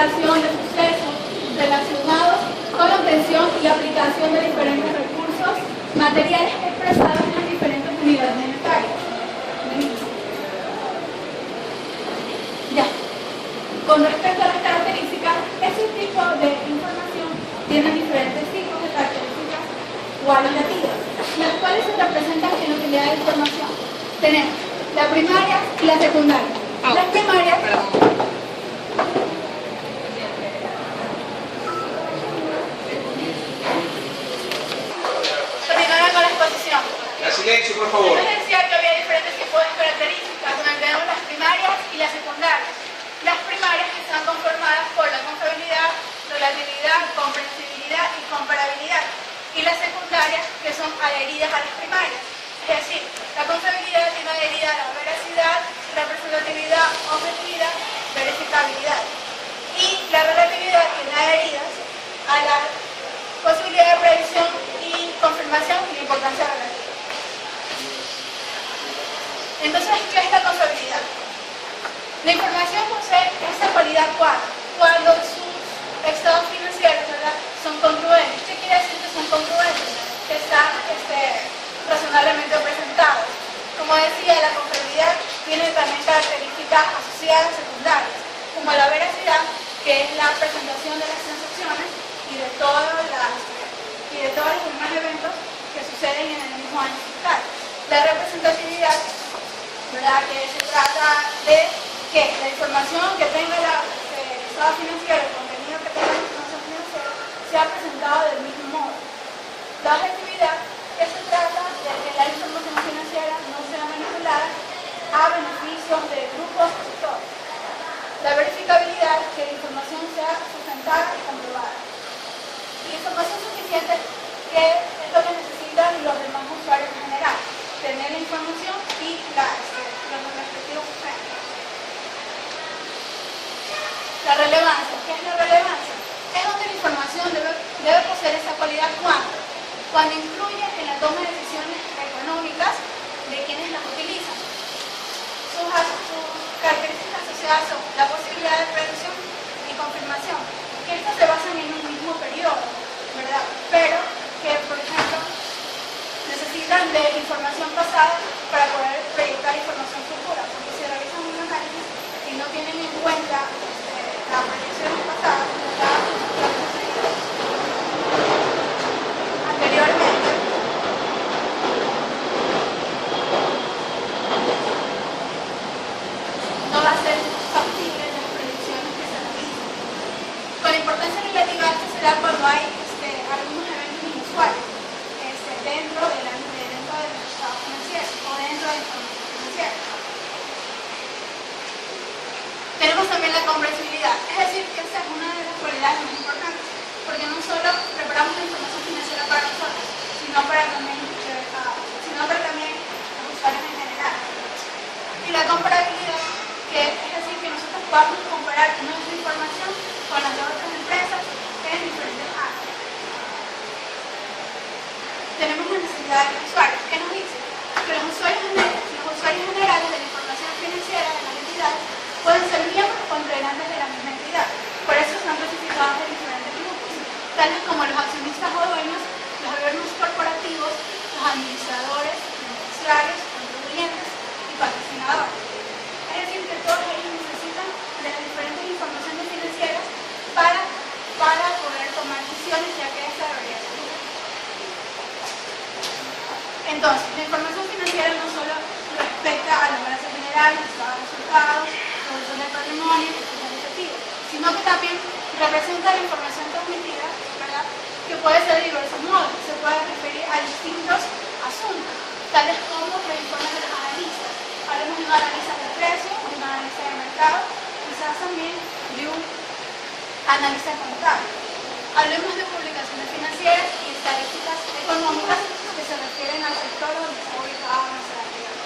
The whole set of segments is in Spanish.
investigación de sucesos relacionados con la obtención y aplicación de diferentes recursos materiales expresados en las diferentes unidades monetarias. Ya. Con respecto a las características, ese tipo de información tiene diferentes tipos de características cualitativas, las cuales se representan en la utilidad de información. Tenemos la primaria y la secundaria. Las primarias silencio, por favor. Yo decía que había diferentes tipos de características, donde tenemos las primarias y las secundarias. Las primarias que están conformadas por la confiabilidad, relatividad, comprensibilidad y comparabilidad. Y las secundarias que son adheridas a las primarias. Es decir, la confiabilidad tiene adherida a la veracidad, representatividad, objetividad, verificabilidad. Y la relatividad tiene adheridas a la posibilidad de predicción y confirmación y importancia relativa. Entonces, ¿qué es la confiabilidad? La información posee esa cualidad cuando sus estados financieros, ¿verdad?, son congruentes. ¿Qué quiere decir que son congruentes? Que están razonablemente presentados. Como decía, la confiabilidad tiene también características asociadas secundarias, como la veracidad, que es la presentación de las transacciones y de todos los demás eventos que suceden en el mismo año fiscal. La representatividad, ¿verdad?, que se trata de que la información que tenga el estado financiero, el contenido que tenga la información financiera, sea presentado del mismo modo. La objetividad, que se trata de que la información financiera no sea manipulada a beneficios de grupos o sectores. La verificabilidad, que la información sea sustentada y comprobada. Y información suficiente, que es lo que necesitan los demás usuarios en general. Tener la información y los respectivos sustentos. La relevancia. ¿Qué es la relevancia? Es donde la información debe poseer esa cualidad cuando influye en la toma de decisiones económicas de quienes las utilizan. Sus características asociadas son la posibilidad de predicción y confirmación, que estas se basan en un mismo periodo, ¿verdad? Pero que, por ejemplo, necesitan de información pasada para poder proyectar información futura, porque si realizan un análisis y no tienen en cuenta las proyecciones pasadas, anteriormente, no va a ser factible las predicciones que se realizan. Con la importancia relativa esto se da cuando hay algunos eventos inusuales dentro del estado financiero o dentro de la información financiera. Tenemos también la comprensibilidad, es decir, que esa es una de las cualidades más importantes, porque no solo preparamos la información financiera para nosotros, sino para también los usuarios en general. Y la comparabilidad, que es decir, que nosotros podamos comparar nuestra información con las de otras empresas en diferentes áreas. Tenemos la necesidad de los usuarios. ¿Qué nos dice? Que los usuarios generales de la información financiera de las entidades pueden ser miembros o integrantes de la misma entidad. Por eso están clasificados en diferentes grupos, tales como los accionistas o dueños, los gobiernos corporativos, los administradores, beneficiarios, contribuyentes y patrocinadores. Es decir, que todos ellos necesitan de las diferentes informaciones financieras para poder tomar decisiones, ya que esta debería ser útil. Entonces, la información financiera no solo respecta a la balanza general, los estados de resultados, la evolución del patrimonio y el efectivo, sino que también representa la información transmitida, ¿verdad?, que puede ser de diversos modos, se puede referir a distintos asuntos, tales como los informes de los analistas. Hablemos de un analista de precio, de un analista de mercado, quizás también de un analista contable. Hablemos de publicaciones financieras y estadísticas económicas que se refieren al sector donde está ubicada nuestra actividad.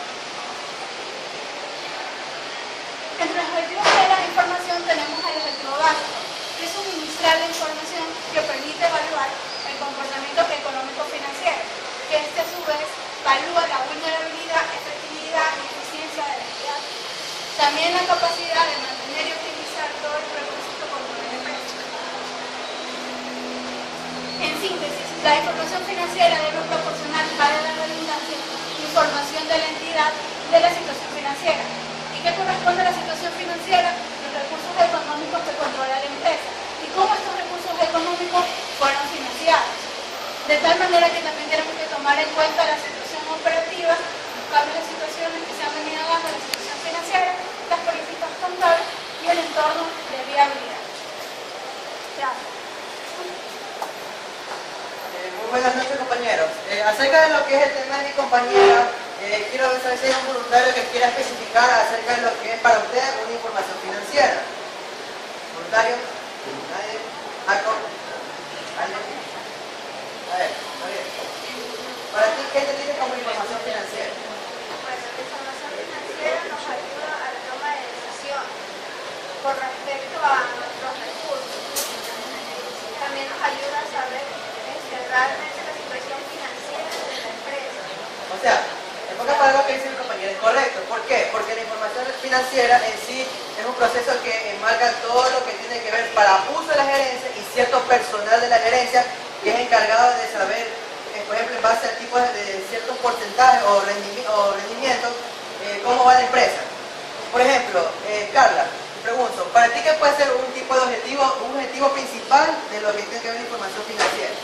Entre los objetivos de la información tenemos el objetivo básico, que es suministrar la información que permite evaluar el comportamiento económico-financiero, que a su vez evalúa la vulnerabilidad, efectividad y eficiencia de la entidad. También la capacidad de mantener y optimizar todo el propósito con La información financiera debe proporcionar, para la redundancia, información de la entidad de la situación financiera. ¿Y qué corresponde a la situación financiera? Los recursos económicos que controla la empresa y cómo estos recursos económicos fueron financiados. De tal manera que también tenemos que tomar en cuenta la situación operativa, los cambios de situaciones que se han venido dando en la situación financiera, las políticas contables y el entorno de viabilidad. Ya. Muy buenas noches, compañeros. Acerca de lo que es el tema de mi compañera, quiero saber si hay un voluntario que quiera especificar acerca de lo que es para usted una información financiera. ¿Voluntario? ¿Nadie? ¿Marco? ¿Alguien? A ver, está bien. Para ti, ¿qué te tiene como información financiera? Bueno, la información financiera nos ayuda a la toma de decisiones con respecto a nuestros recursos. También nos ayuda a saber realmente la situación financiera de la empresa. O sea, en pocas palabras lo que dice mi compañero es correcto. ¿Por qué? Porque la información financiera en sí es un proceso que enmarca todo lo que tiene que ver para uso de la gerencia y cierto personal de la gerencia que es encargado de saber, por ejemplo, en base al tipo de ciertos porcentajes o rendimientos, cómo va la empresa. Por ejemplo, Carla, te pregunto, ¿para ti qué puede ser un tipo de objetivo, un objetivo principal de lo que tiene que ver la información financiera?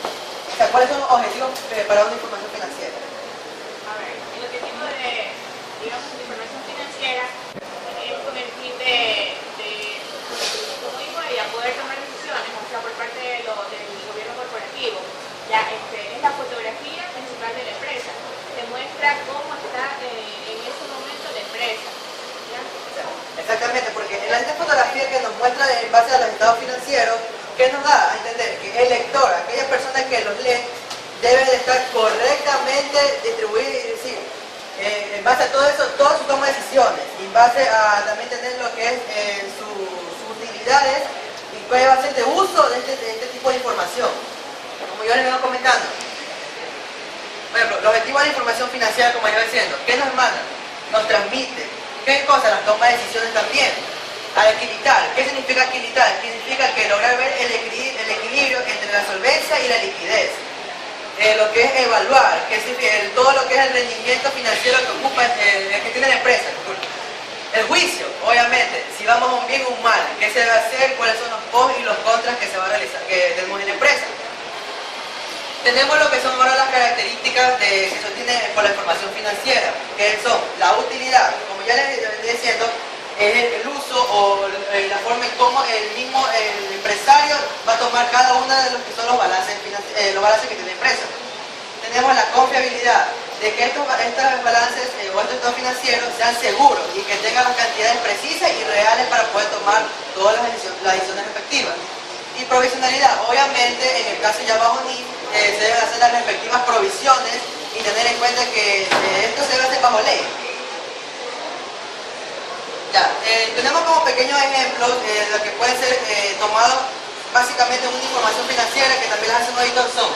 O sea, ¿cuáles son los objetivos para una información financiera? A ver, el objetivo de, digamos, de información financiera es con el fin como digo, ya poder tomar decisiones, o sea, por parte del gobierno corporativo. Es la fotografía principal de la empresa. Te muestra cómo está en ese momento la empresa. ¿Ya? Exactamente, porque en esta fotografía que nos muestra en base a los estados financieros, ¿qué nos da a entender? Que el lector, aquella persona que los lee, debe de estar correctamente distribuido, y decir, en base a todo eso, todas sus tomas de decisiones, y en base a también tener lo que es sus utilidades y cuál va a ser de uso de este tipo de información. Como yo les vengo comentando. Por ejemplo, los objetivos de la información financiera, como yo iba diciendo, ¿qué nos manda? Nos transmite. ¿Qué cosa? Las tomas de decisiones también. Al equilibrar. ¿Qué significa equilibrar? Significa que lograr ver el equilibrio entre la solvencia y la liquidez. Lo que es evaluar, que es todo lo que es el rendimiento financiero que ocupa que tiene la empresa. El juicio, obviamente, si vamos a un bien o un mal, qué se debe hacer, cuáles son los pros y los contras que se va a realizar, que tenemos en la empresa. Tenemos lo que son ahora las características que se tiene con la información financiera, que son la utilidad, como ya les estoy diciendo, es el uso o la forma en cómo el empresario va a tomar cada uno de los que son los balances que tiene la empresa. Tenemos la confiabilidad, de que estos balances o estos estados financieros sean seguros y que tengan las cantidades precisas y reales para poder tomar todas las decisiones efectivas. Y provisionalidad, obviamente en el caso ya bajo NIF se deben hacer las respectivas provisiones y tener en cuenta que esto se debe hacer bajo ley. Ya, tenemos como pequeños ejemplos de lo que puede ser tomado básicamente en una información financiera que también las hace un auditor son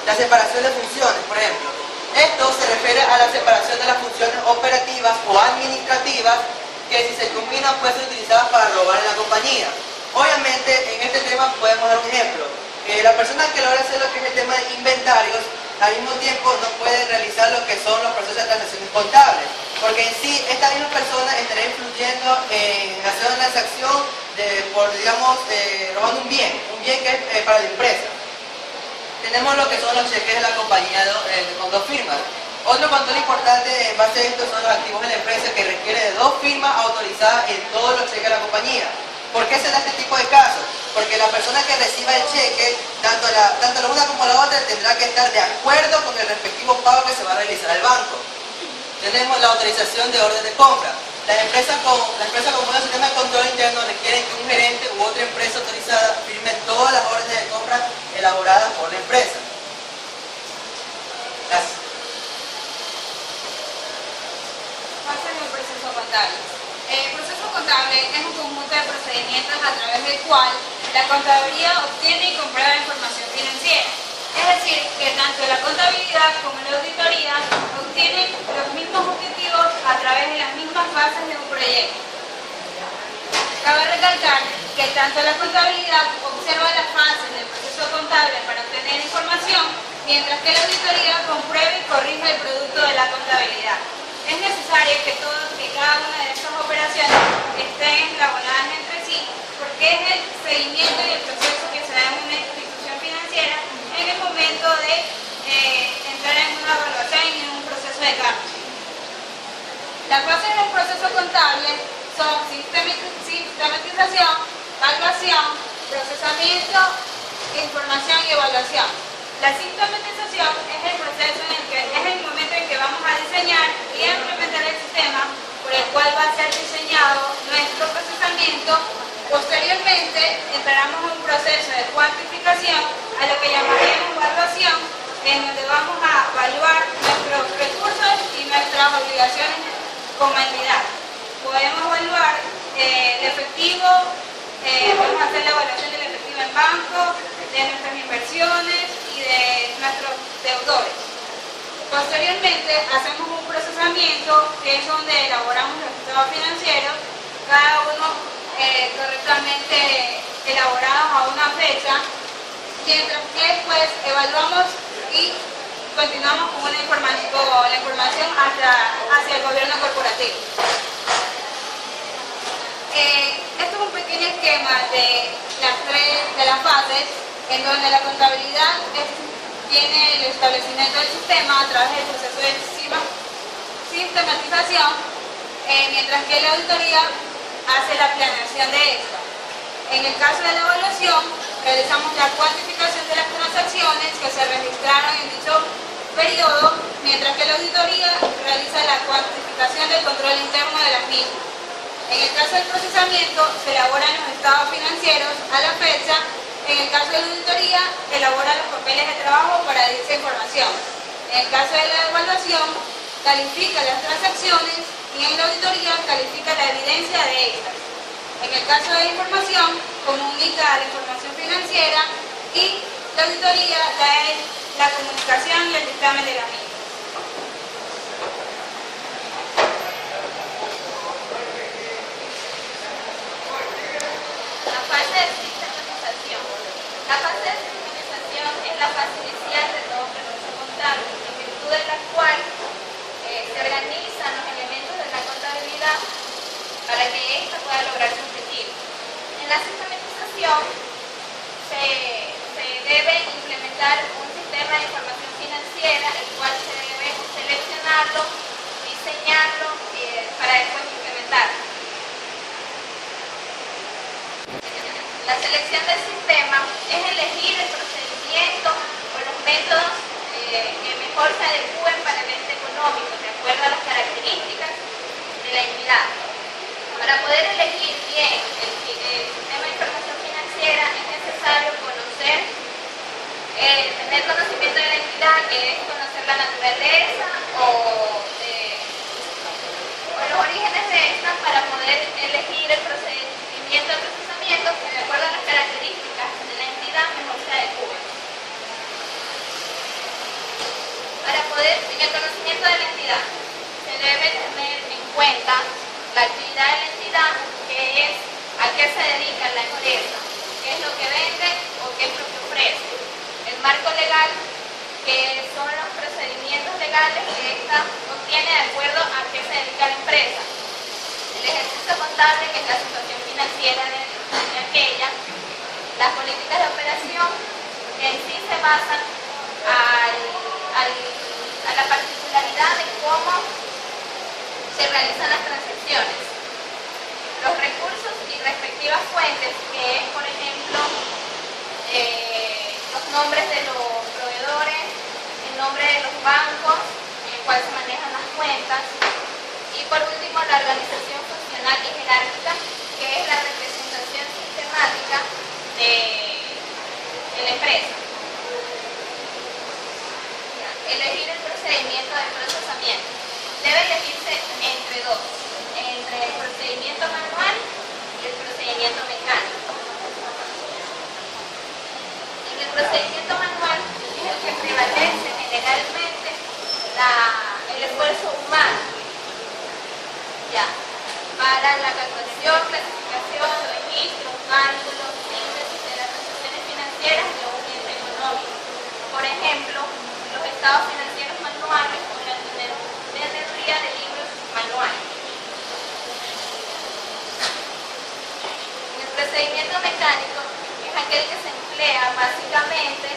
la separación de funciones, por ejemplo. Esto se refiere a la separación de las funciones operativas o administrativas que si se combinan pueden ser utilizadas para robar en la compañía. Obviamente en este tema podemos dar un ejemplo. La persona que logra hacer lo que es el tema de inventarios al mismo tiempo no puede realizar lo que son los procesos de transacciones contables, porque en sí esta misma persona estaría influyendo en hacer una transacción robando un bien que es para la empresa. Tenemos lo que son los cheques de la compañía con dos firmas. Otro control importante en base a esto son los activos de la empresa que requiere de dos firmas autorizadas en todos los cheques de la compañía. ¿Por qué se da este tipo de casos? Porque la persona que reciba el cheque, tanto la una como la otra, tendrá que estar de acuerdo con el respectivo pago que se va a realizar al banco. Tenemos la autorización de orden de compra. Las empresas con un sistema de control interno requieren que un gerente u otra empresa autorizada firme todas las órdenes de compra elaboradas por la empresa. Gracias. Pasa en el proceso contable. El proceso contable es un conjunto de procedimientos a través del cual la contaduría obtiene y comprueba información financiera. Es decir, que tanto la contabilidad como la auditoría obtienen los mismos objetivos a través de las mismas fases de un proyecto. Cabe recalcar que que tanto la contabilidad observa las fases del proceso contable para obtener información, mientras que la auditoría comprueba y corrige el producto de la contabilidad. Es necesario que cada una de estas operaciones estén enlabonadas entre sí, porque es el seguimiento y el proceso que se da en una institución financiera en el momento de entrar en una evaluación y en un proceso de cambio. Las fases del proceso contable son sistematización, evaluación, procesamiento, información y evaluación. La sistematización es el proceso es el momento en que vamos a diseñar y a implementar el sistema por el cual va a ser diseñado nuestro procesamiento. Posteriormente entraremos en un proceso de cuantificación, a lo que llamaríamos evaluación, en donde vamos a evaluar nuestros recursos y nuestras obligaciones como entidad. Podemos evaluar el efectivo, vamos a hacer la evaluación del efectivo en banco, de nuestras inversiones y de nuestros deudores. Posteriormente hacemos un procesamiento, que es donde elaboramos los estados financieros, cada uno correctamente elaborados a una fecha, mientras que después evaluamos y continuamos con la información hacia el gobierno corporativo. Esto es un pequeño esquema de las fases, en donde la contabilidad tiene el establecimiento del sistema a través del proceso de sistematización, mientras que la auditoría hace la planeación de esta. En el caso de la evaluación, realizamos la cuantificación de las transacciones que se registraron en dicho periodo, mientras que la auditoría realiza la cuantificación del control interno de las mismas. En el caso del procesamiento, se elaboran los estados financieros a la fecha. En el caso de la auditoría, elabora los papeles de trabajo para dicha información. En el caso de la evaluación, califica las transacciones y en la auditoría califica la evidencia de estas. En el caso de la información, comunica la información financiera y la auditoría da la comunicación y el dictamen de la misma. La fase de sistematización. La fase de sistematización es la fase inicial de todo proceso contable, en virtud de la cual se organizan los elementos de la contabilidad para que ésta pueda lograr su objetivo. En la sistematización se debe implementar un sistema de información financiera, el cual se debe seleccionarlo, diseñarlo para después implementarlo. La selección del sistema es elegir el procedimiento o los métodos que mejor se adecúen para el ente económico, de acuerdo a las características de la entidad. Para poder elegir bien el sistema de información financiera es necesario tener conocimiento de la entidad, que es conocer la naturaleza o los orígenes de esta, para poder elegir el procedimiento de procesamiento que, de acuerdo a las características de la entidad, mejor se adecue. En el conocimiento de la entidad se debe tener en cuenta la actividad de la entidad, que es a qué se dedica la empresa, qué es lo que vende o qué es lo que ofrece. El marco legal, que son los procedimientos legales que ésta obtiene de acuerdo a qué se dedica la empresa. El ejercicio contable, que es la situación financiera de aquella. Las políticas de operación, que en sí se basan a la particularidad de cómo se realizan las transacciones. Los recursos y respectivas fuentes, que es, por ejemplo, los nombres de los proveedores, el nombre de los bancos en el cual se manejan las cuentas, y por último la organización funcional y jerárquica, que es la representación sistemática de la empresa. Elegir el procedimiento de procesamiento. Debe elegirse entre dos, entre el procedimiento manual y el procedimiento mecánico. En el procedimiento manual es el que prevalece generalmente el esfuerzo humano, para la captación, clasificación, registro, cálculos, síntesis de las transacciones financieras de un ente económico. Por ejemplo, los estados financieros manuales o la teneduría de libros manuales. El procedimiento mecánico es aquel que se emplea básicamente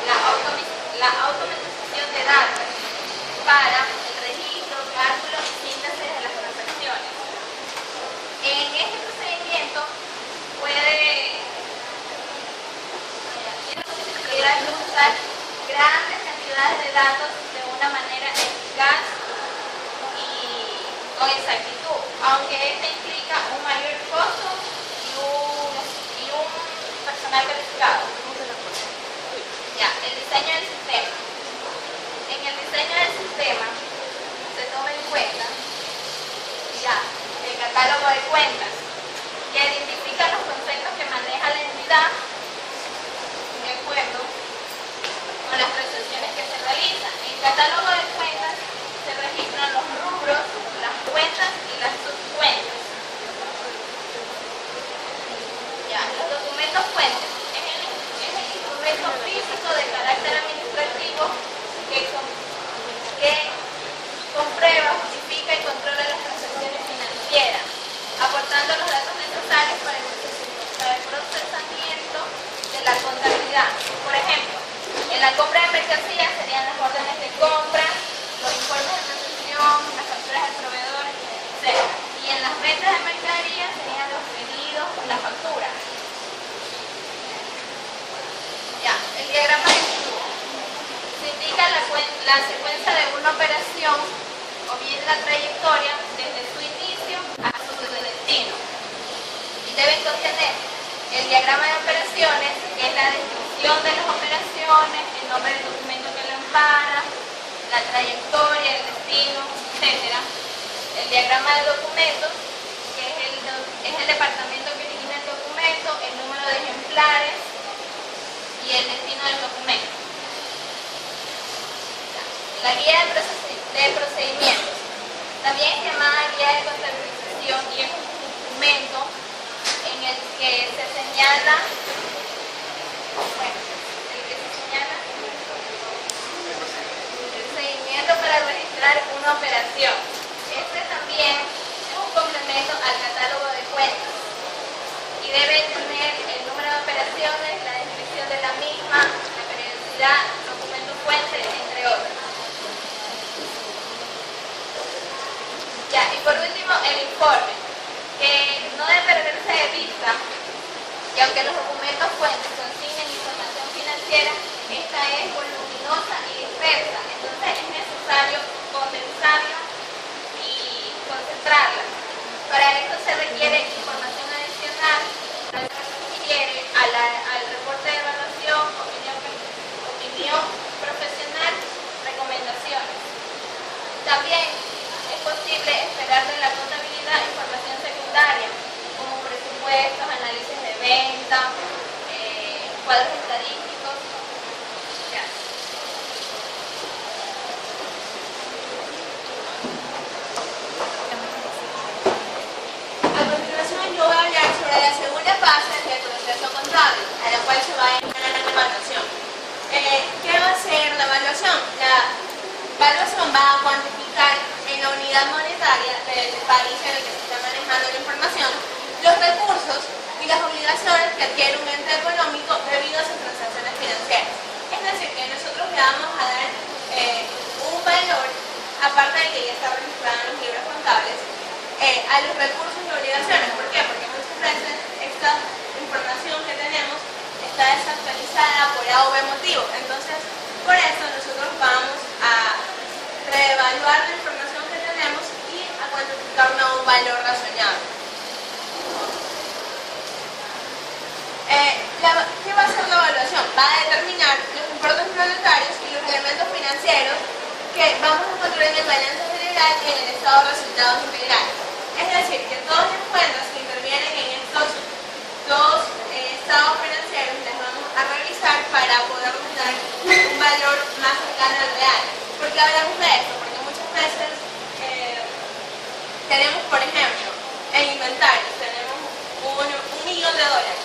la automatización de datos para el registro, cálculo y síntesis de las transacciones. En este procedimiento puede usar grandes cantidades de datos de una manera eficaz y con exactitud, aunque este implica un mayor costo y un personal calificado. Ya, el diseño del sistema. En el diseño del sistema se toma en cuenta ya el catálogo de cuentas, que identifica los conceptos que maneja la entidad de acuerdo con las transacciones que se realizan. En el catálogo de cuentas se registran los rubros, las cuentas y las subcuentas. Ya, los documentos fuentes es el instrumento físico de carácter administrativo que comprueba, justifica y controla las transacciones financieras, aportando los datos necesarios para el procesamiento de la contabilidad. Por ejemplo, en la compra de mercancías serían las órdenes de compra, los informes de transacción, las facturas del proveedor, etc. Y en las ventas de mercadería serían los pedidos, las facturas. Ya, el diagrama de flujo. Se indica la secuencia de una operación o bien la trayectoria desde su inicio hasta su destino. Y deben contener el diagrama de operaciones, que es la descripción de las operaciones, el nombre del documento que lo ampara, la trayectoria, el destino, etc. El diagrama de documentos, que es el departamento que origina el documento, el número de ejemplares y el destino del documento. La guía de procedimientos, también es llamada guía de contabilización, y es un documento en el que se señala, el procedimiento para registrar una operación. Este también es un complemento al catálogo de cuentas y debe tener el número de operaciones, la descripción de la misma, la periodicidad, documento fuente, entre otros. Ya, y por último, el informe, que no debe perderse de vista que aunque los documentos fuentes consignen información financiera, esta es voluminosa y dispersa, entonces es necesario condensarla y concentrarla. Para esto se requiere información adicional, se requiere al reporte de evaluación, opinión profesional, recomendaciones. También es posible esperar de la contabilidad información secundaria, como presupuestos, análisis de venta, cuadros estadísticos. Ya. A continuación yo voy a hablar sobre la segunda fase del proceso contable, a la cual se va a llamar la evaluación. ¿Qué va a ser la evaluación? La evaluación va a cuantificar en la unidad monetaria del país en el que se está manejando la información los recursos y las obligaciones que adquiere un ente económico debido a sus transacciones financieras. Es decir, que nosotros le vamos a dar un valor, aparte de que ya está registrado en los libros contables, a los recursos y obligaciones. ¿Por qué? Porque muchas veces esta información que tenemos está desactualizada por A o B motivo. Entonces, por eso nosotros vamos a reevaluar la información que tenemos y a cuantificarla a un valor razonable. ¿Qué va a hacer la evaluación? Va a determinar los importes monetarios y los elementos financieros que vamos a encontrar en el balance general y en el estado de resultados integral. Es decir, que todas las cuentas que intervienen en estos dos estados financieros las vamos a revisar para poder dar un valor más cercano al real. ¿Por qué hablamos de esto? Porque muchas veces tenemos, por ejemplo, en inventario, tenemos $1.000.000.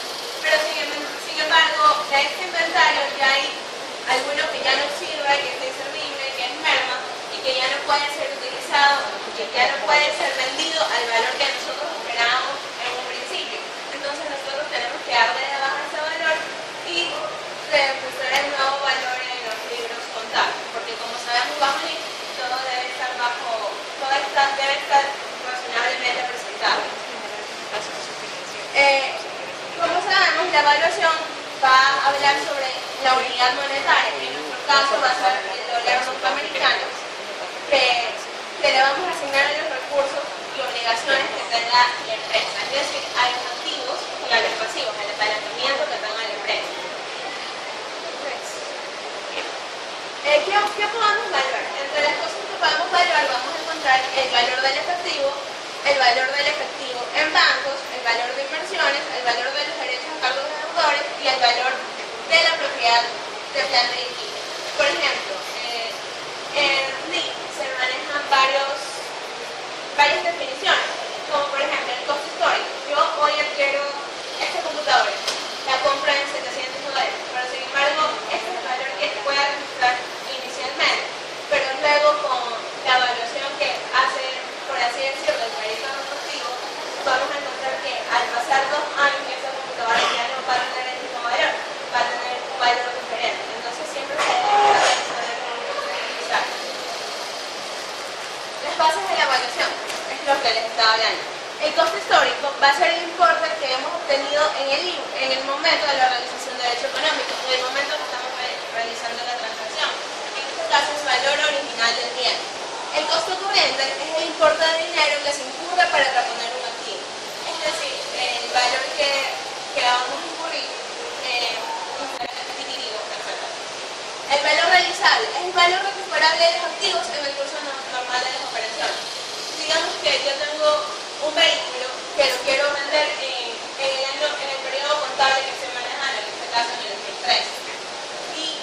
la evaluación va a hablar sobre la unidad monetaria, que en nuestro caso va a ser el dólar norteamericano, que le vamos a asignar a los recursos y obligaciones que tenga la empresa, es decir, a los activos y a los pasivos, al apalancamiento que tenga la empresa. ¿Qué podemos evaluar? Entre las cosas que podemos evaluar vamos a encontrar el valor del efectivo en bancos, el valor de inversiones, el valor de los derechos a cargo de deudores y el valor de la propiedad de planta y equipo. Por ejemplo, en RIC se manejan varias definiciones, como por ejemplo el costo histórico. Yo hoy adquiero esta computadora, la compro en $700, pero sin embargo este es el valor que voy a registrar inicialmente, pero luego con la evaluación que hace, por así decirlo, el perito deportivo, vamos a encontrar que al pasar 2 años esa computadora ya no va a tener el mismo valor, va a tener un valor diferente. Entonces siempre se debe saber utilizar. Las bases de la evaluación es lo que les estaba hablando. El costo histórico va a ser el importe que hemos obtenido en el momento de la realización del hecho económico, en el momento que estamos realizando la transacción. En este caso es valor original del bien. El costo corriente es el importe de dinero que se incurre para reponer un activo. Es decir, el valor que vamos a incurrir adquisitivo, etc. El valor realizable es el valor recuperable de los activos en el curso normal de las operaciones. Digamos que yo tengo un vehículo que lo quiero vender en el periodo contable que estoy manejando, en este caso en el 2013.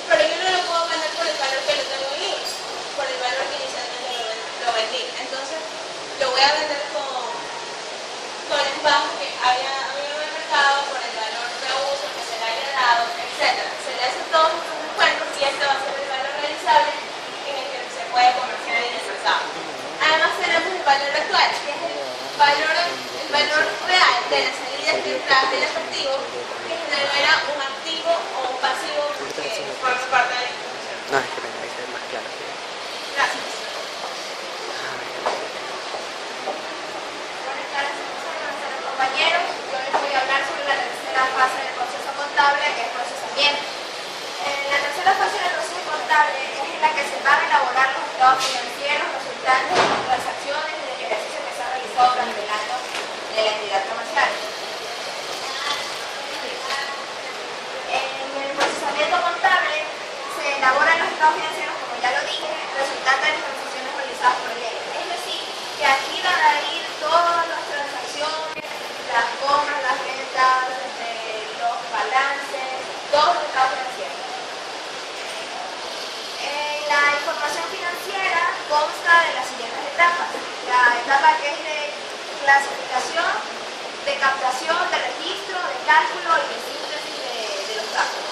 Pero yo no lo puedo vender por el valor que lo tengo en libros, por el valor que inicialmente lo vendí. Entonces lo voy a vender con el bajo que había habido en el mercado, por el valor de uso que se le haya dado, etc. Se le hace todos estos descuentos y este va a ser el valor realizable en el que se puede comerciar en el mercado. Además tenemos el valor actual, que es el valor real de las salidas y entradas del efectivo que genera un activo o un pasivo que forma parte de la institución. No, es que tengo que ser más claro. Gracias. Buenas tardes, compañeros. Yo les voy a hablar sobre la tercera fase del proceso contable, que es procesamiento. La tercera fase del proceso contable es en la que se van a elaborar los estados financieros resultantes de las transacciones y del ejercicio que se ha realizado durante el año de la entidad comercial. En el procesamiento contable se elaboran los estados financieros, como ya lo dije, resultantes de las transacciones realizadas por el ente. Es decir, que aquí van a ir todas las transacciones, las compras, las ventas, los balances, todos los estados financieros. La información financiera consta de las siguientes etapas. La etapa que es de clasificación, de captación, de registro, de cálculo y de síntesis de los datos.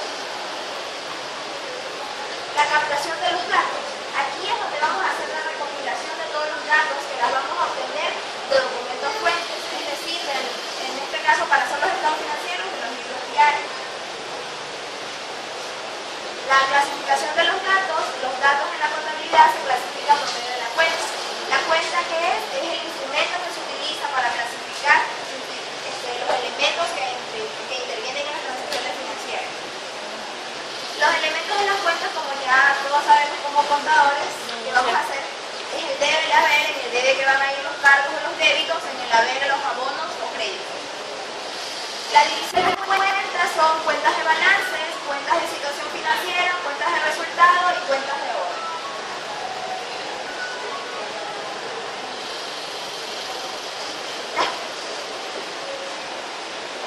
La captación de los datos. Aquí es donde vamos a hacer la recopilación de todos los datos que las vamos a obtener de documentos fuentes, es decir, en este caso para hacer los estados financieros de los libros diarios. La clasificación de los datos en la contabilidad se clasifican por medio de la cuenta. La cuenta que es el instrumento que se utiliza para clasificar los elementos que intervienen en las transacciones financieras. Los elementos de las cuentas, como ya todos sabemos como contadores, que vamos a hacer es el debe, el haber, en el debe que van a ir los cargos o los débitos, en el haber los abonos o créditos. La división de cuentas son cuentas de balances, cuentas de situación financiera, cuentas de resultado y cuentas de obra.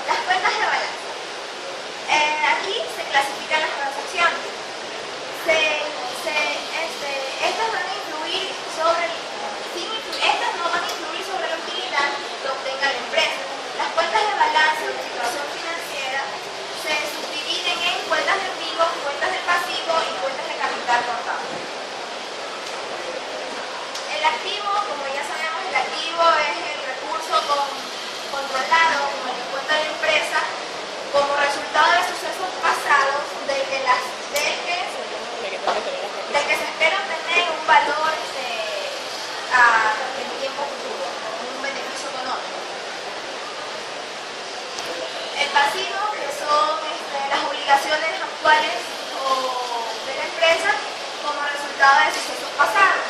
Las cuentas de balance. Aquí se clasifican las transacciones. Estas van a influir estas no van a influir sobre la utilidad que obtenga la empresa. Las cuentas de balance o de situación financiera se subdividen obligaciones actuales de la empresa como resultado de sucesos pasados.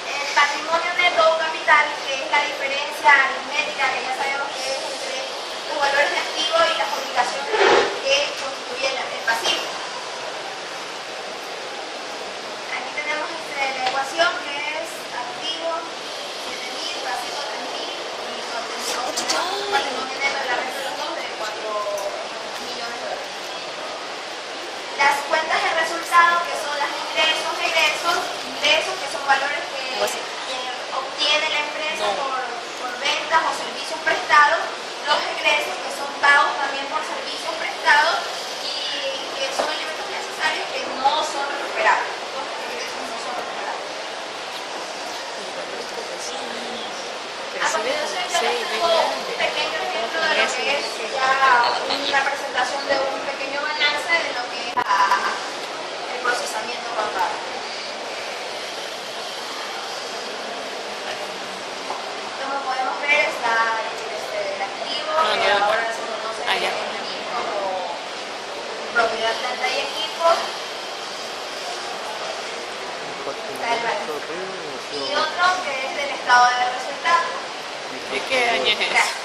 El patrimonio neto o capital, que es la diferencia aritmética que ya sabemos que es entre los valores de activo y las obligaciones que constituyen el pasivo. Aquí tenemos la ecuación que es activo 7.000, pasivo 3.000 y patrimonio neto de la renta de los dos de 4 millones de dólares. Las cuentas de resultado, que son las ingresos que son valores que obtiene la empresa por ventas o servicios prestados, los egresos, que son pagos también por servicios prestados y que son elementos necesarios que no son recuperables. Los egresos no son recuperables. A continuación ya les tengo un pequeño ejemplo de lo que es ya una presentación de un pequeño balance de lo que es el procesamiento contable. Como podemos ver, está el activo, que ahora se conoce como propiedad, planta y equipo. Está el balance. Y otro que es del estado de resultados. ¿De qué año es eso?